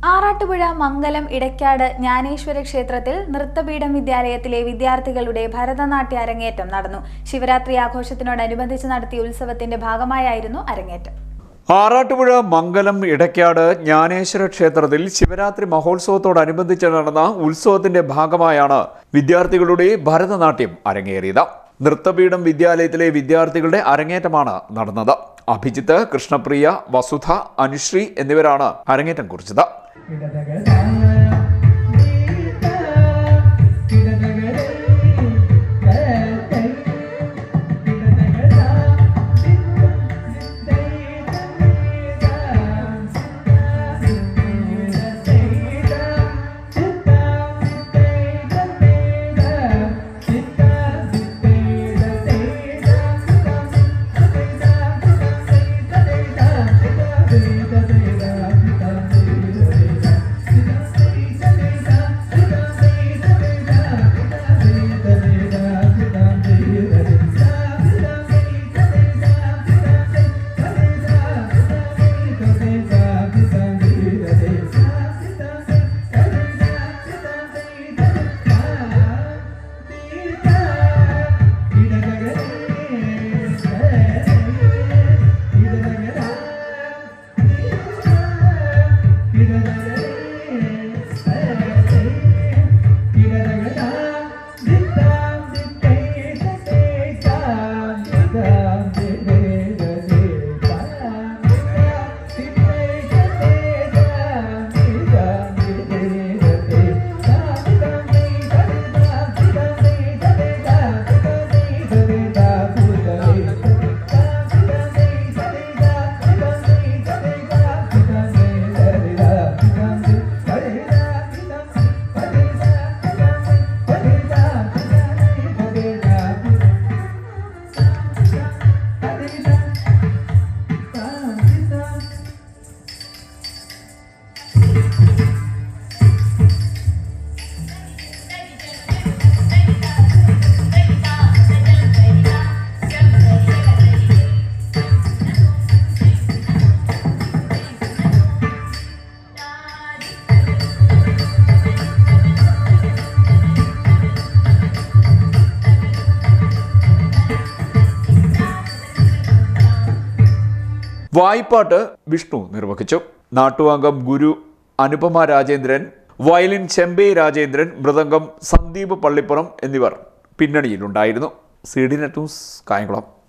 ആറാട്ടുപുഴ മംഗലം ഇടയ്ക്കാട് ജ്ഞാനേശ്വര ക്ഷേത്രത്തിൽ നൃത്തപീഠം വിദ്യാലയത്തിലെ വിദ്യാർത്ഥികളുടെ ഭരതനാട്യ അരങ്ങേറ്റം നടന്നു. ശിവരാത്രി ആഘോഷത്തിനോടനുബന്ധിച്ച് നടത്തിയ ഉത്സവത്തിന്റെ ഭാഗമായായിരുന്നു അരങ്ങേറ്റം. ആറാട്ടുപുഴ മംഗലം ഇടയ്ക്കാട് ജ്ഞാനേശ്വര ക്ഷേത്രത്തിൽ ശിവരാത്രി മഹോത്സവത്തോടനുബന്ധിച്ച് നടന്ന ഉത്സവത്തിന്റെ ഭാഗമായാണ് വിദ്യാർത്ഥികളുടെ ഭരതനാട്യം അരങ്ങേറിയത്. നൃത്തപീഠം വിദ്യാലയത്തിലെ വിദ്യാർത്ഥികളുടെ അരങ്ങേറ്റമാണ് നടന്നത്. അഭിജിത്ത്, കൃഷ്ണപ്രിയ, വസുധ, അനുശ്രീ എന്നിവരാണ് അരങ്ങേറ്റം കുറിച്ചത്. വായ്പാട്ട് വിഷ്ണു നിർവഹിച്ചു. നാട്ടുഅംഗം ഗുരു അനുപമ രാജേന്ദ്രൻ, വയലിൻ ചെമ്പൈ രാജേന്ദ്രൻ, മൃദംഗം സന്ദീപ് പള്ളിപ്പുറം എന്നിവർ പിന്നണിയിലുണ്ടായിരുന്നു. CDNet news, Kayamkulam.